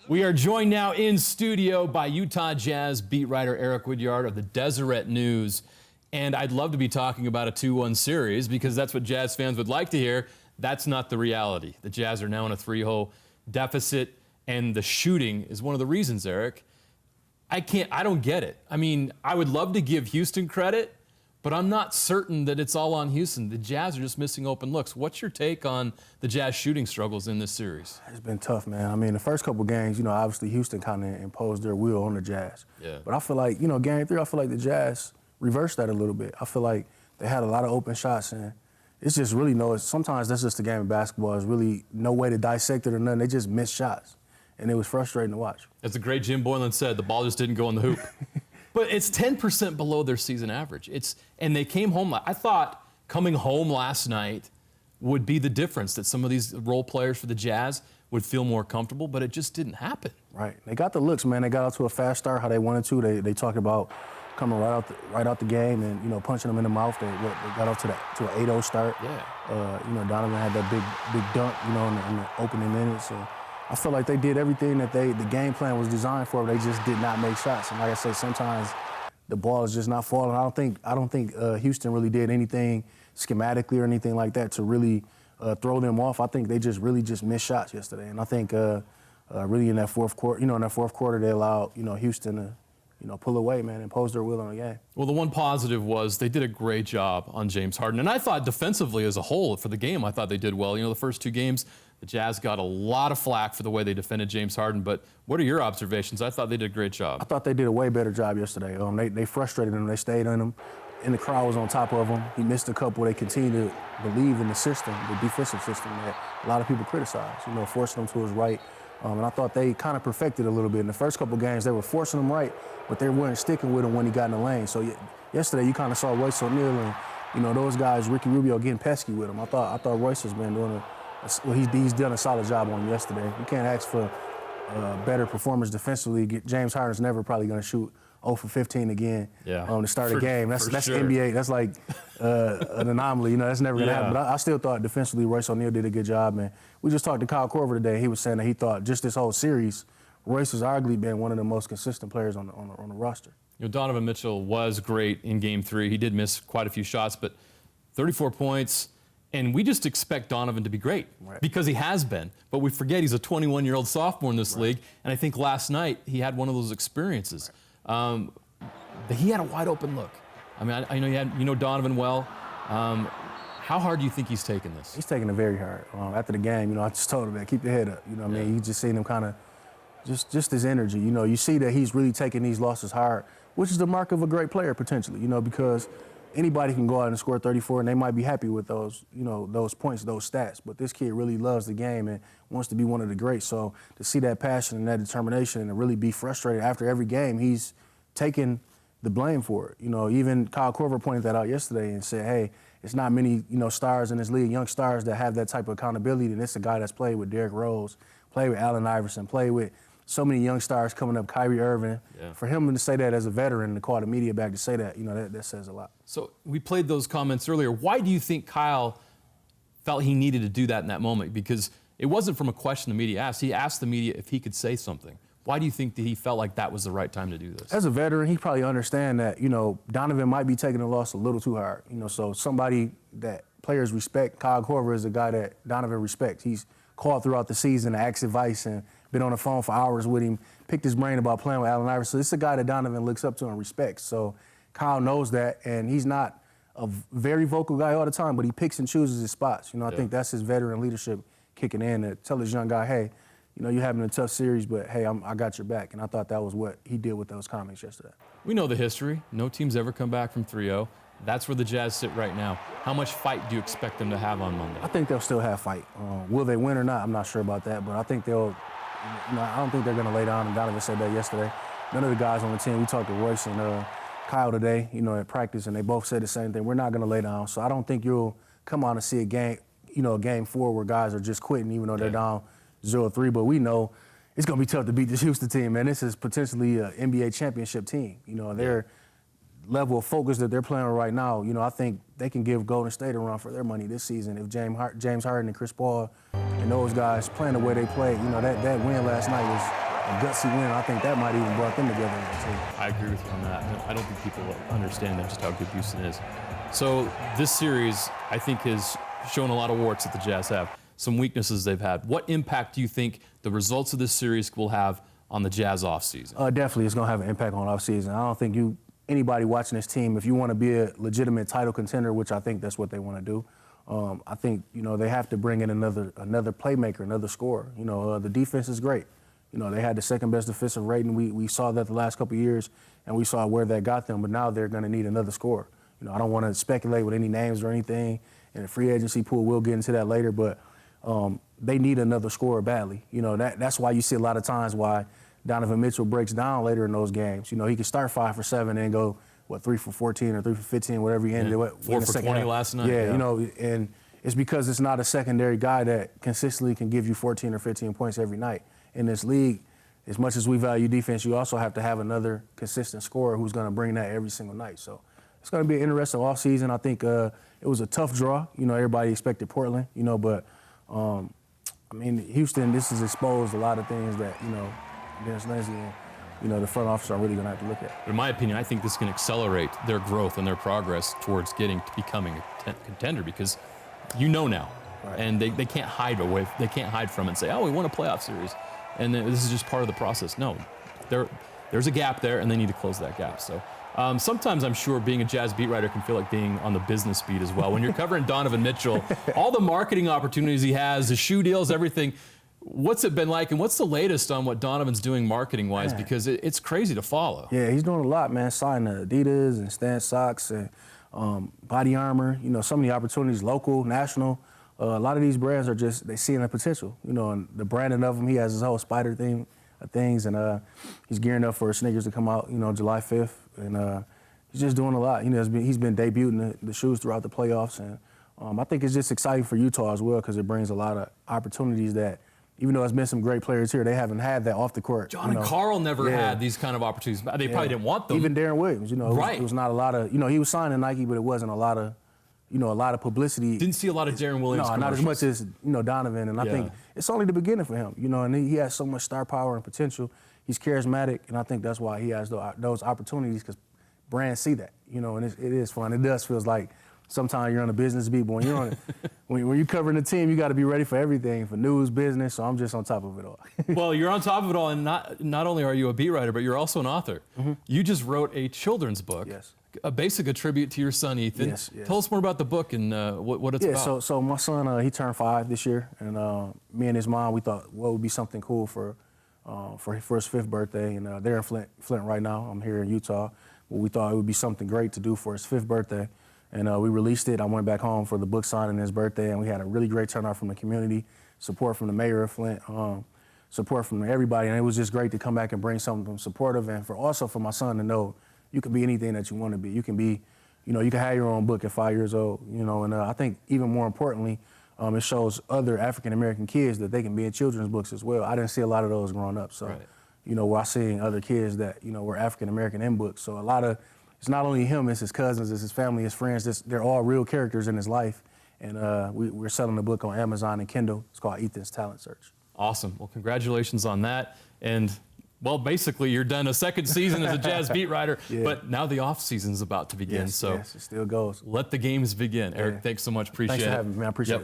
We are joined now in studio by Utah Jazz beat writer Eric Woodyard of the Deseret News. And I'd love to be talking about a 2-1 series because that's what Jazz fans would like to hear. That's not the reality. The Jazz are now in a 3-0 deficit, and the shooting is one of the reasons, Eric. I don't get it. I mean, I would love to give Houston credit, but I'm not certain that it's all on Houston. The Jazz are just missing open looks. What's your take on the Jazz shooting struggles in this series? It's been tough, man. I mean, the first couple games, obviously Houston kind of imposed their will on the Jazz. Yeah. But I feel like, game 3, I feel like the Jazz reversed that a little bit. I feel like they had a lot of open shots, and it's just really sometimes that's just the game of basketball. There's really no way to dissect it or nothing. They just missed shots, and it was frustrating to watch. As the great Jim Boylan said, the ball just didn't go in the hoop. But it's 10% below their season average. And they came home. I thought coming home last night would be the difference, that some of these role players for the Jazz would feel more comfortable, but it just didn't happen. Right. They got the looks, man. They got out to a fast start how they wanted to. They talked about coming right out the game and, punching them in the mouth. They got off to an 8-0 start. Yeah. Donovan had that big dunk, in the opening minutes. So I feel like they did everything that the game plan was designed for, but they just did not make shots. And like I say, sometimes the ball is just not falling. I don't think Houston really did anything schematically or anything like that to really throw them off. I think they really missed shots yesterday. And I think really in that fourth quarter, they allowed Houston to pull away, man, and impose their will on the game. Well, the one positive was they did a great job on James Harden. And I thought defensively as a whole for the game, I thought they did well. The first 2 games, the Jazz got a lot of flack for the way they defended James Harden. But what are your observations? I thought they did a great job. I thought they did a way better job yesterday. They frustrated him. They stayed on him. And the crowd was on top of him. He missed a couple. They continue to believe in the system, the defensive system that a lot of people criticize, forcing him to his right. And I thought they kind of perfected a little bit. In the first couple games, they were forcing him right, but they weren't sticking with him when he got in the lane. So yesterday, you kind of saw Royce O'Neal and, those guys, Ricky Rubio, getting pesky with him. I thought Royce has been doing he's done a solid job on him yesterday. You can't ask for better performance defensively. James Harden's never probably going to shoot 0 for 15 again to start a game. That's sure. NBA. That's like an anomaly. That's never going to happen. But I still thought defensively Royce O'Neal did a good job. And we just talked to Kyle Korver today. He was saying that he thought just this whole series, Royce has arguably been one of the most consistent players on the roster. Donovan Mitchell was great in Game 3. He did miss quite a few shots, but 34 points. And we just expect Donovan to be great because he has been. But we forget he's a 21-year-old sophomore in this league. And I think last night he had one of those experiences. He had a wide open look. I mean, I know you know Donovan well. How hard do you think he's taking this? He's taking it very hard. After the game, I just told him, man, keep your head up. I mean, you just seen him kind of, just his energy. You see that he's really taking these losses hard, which is the mark of a great player potentially. Because anybody can go out and score 34, and they might be happy with those, those points, those stats. But this kid really loves the game and wants to be one of the greats. So to see that passion and that determination and to really be frustrated after every game, he's taking the blame for it. Even Kyle Korver pointed that out yesterday and said, hey, it's not many, stars in this league, young stars that have that type of accountability. And it's a guy that's played with Derrick Rose, played with Allen Iverson, played with so many young stars coming up, Kyrie Irving. Yeah. For him to say that as a veteran, to call the media back to say that, that says a lot. So we played those comments earlier. Why do you think Kyle felt he needed to do that in that moment? Because it wasn't from a question the media asked. He asked the media if he could say something. Why do you think that he felt like that was the right time to do this? As a veteran, he probably understand that, Donovan might be taking the loss a little too hard. So somebody that players respect, Kyle Korver is a guy that Donovan respects. He's called throughout the season to ask advice and been on the phone for hours with him, picked his brain about playing with Allen Iverson. So this is a guy that Donovan looks up to and respects. So Kyle knows that, and he's not a very vocal guy all the time, but he picks and chooses his spots. I think that's his veteran leadership kicking in to tell his young guy, hey, you're having a tough series, but hey, I got your back. And I thought that was what he did with those comments yesterday. We know the history. No team's ever come back from 3-0. That's where the Jazz sit right now. How much fight do you expect them to have on Monday? I think they'll still have fight. Will they win or not? I'm not sure about that, but I think they'll. I don't think they're going to lay down. And Donovan said that yesterday. None of the guys on the team. We talked to Royce and Kyle today, at practice, and they both said the same thing. We're not going to lay down. So I don't think you'll come out and see a game, a game 4 where guys are just quitting, even though they're down 0-3. But we know it's going to be tough to beat this Houston team, man. This is potentially an NBA championship team. Their level of focus that they're playing right now, I think they can give Golden State a run for their money this season. If James Harden and Chris Paul and those guys playing the way they played, that win last night gutsy win. I think that might even brought them together as a team. I agree with you on that. I don't think people understand just how good Houston is. So this series, I think, has shown a lot of warts that the Jazz have, some weaknesses they've had. What impact do you think the results of this series will have on the Jazz offseason? Definitely, it's going to have an impact on offseason. I don't think anybody watching this team, if you want to be a legitimate title contender, which I think that's what they want to do, I think, they have to bring in another playmaker, another scorer. The defense is great. They had the second best defensive rating. We saw that the last couple of years, and we saw where that got them, but now they're going to need another scorer. I don't want to speculate with any names or anything in the free agency pool. We'll get into that later, but they need another scorer badly. That's why you see a lot of times why Donovan Mitchell breaks down later in those games. He can start 5 for 7 and go, 3 for 14 or 3 for 15, whatever he ended. 4 for 20 last night. Yeah, and it's because it's not a secondary guy that consistently can give you 14 or 15 points every night. In this league, as much as we value defense, you also have to have another consistent scorer who's going to bring that every single night. So it's going to be an interesting offseason. I think it was a tough draw. Everybody expected Portland, but Houston, this has exposed a lot of things that, Dennis Lindsey and, the front office are really going to have to look at. In my opinion, I think this can accelerate their growth and their progress towards becoming a contender because now. Right. And they can't hide away. They can't hide from it and say, oh, we won a playoff series. And this is just part of the process. No, there's a gap there, and they need to close that gap. So sometimes I'm sure being a Jazz beat writer can feel like being on the business beat as well. When you're covering Donovan Mitchell, all the marketing opportunities he has, the shoe deals, everything, what's it been like, and what's the latest on what Donovan's doing marketing-wise? Man. Because it's crazy to follow. Yeah, he's doing a lot, man. Signing Adidas and Stan Socks and Body Armor, so many opportunities, local, national. A lot of these brands are they seeing the potential, and the branding of them. He has his whole spider thing, things, and he's gearing up for sneakers to come out, July 5th, and he's just doing a lot. He's been debuting the shoes throughout the playoffs, and I think it's just exciting for Utah as well because it brings a lot of opportunities that, even though there's been some great players here, they haven't had that off the court. John and Carl never had these kind of opportunities. They probably didn't want them. Even Darren Williams, right. It was not a lot of, he was signing Nike, but it wasn't a lot of publicity. Didn't see a lot of Darren Williams. No, not as much as Donovan, and I think it's only the beginning for him. And he has so much star power and potential. He's charismatic, and I think that's why he has those opportunities because brands see that. And it is fun. It does feels like sometimes you're on a business beat, but when you're when you're covering the team, you got to be ready for everything, for news, business. So I'm just on top of it all. Well, you're on top of it all, and not only are you a beat writer, but you're also an author. Mm-hmm. You just wrote a children's book. Yes. Basically a tribute to your son, Ethan. Yes. Tell us more about the book and what it's about. Yeah, so my son, he turned 5 this year, and me and his mom, we thought what would be something cool for his 5th birthday, and they're in Flint right now. I'm here in Utah. But we thought it would be something great to do for his 5th birthday, and we released it. I went back home for the book signing his birthday, and we had a really great turnout from the community, support from the mayor of Flint, support from everybody, and it was just great to come back and bring something supportive, and also for my son to know you can be anything that you want to be. You can be, you can have your own book at 5 years old, and I think even more importantly, it shows other African-American kids that they can be in children's books as well. I didn't see a lot of those growing up, so, right. We're seeing other kids that, were African-American in books. So it's not only him, it's his cousins, it's his family, his friends, they're all real characters in his life. And we're selling the book on Amazon and Kindle. It's called Ethan's Talent Search. Awesome. Well, congratulations on that. And well, basically, you're done a second season as a Jazz beat writer, but now the off season is about to begin. Yes, it still goes. Let the games begin. Eric, thanks so much. Appreciate it. Thanks for having me, man. I appreciate it.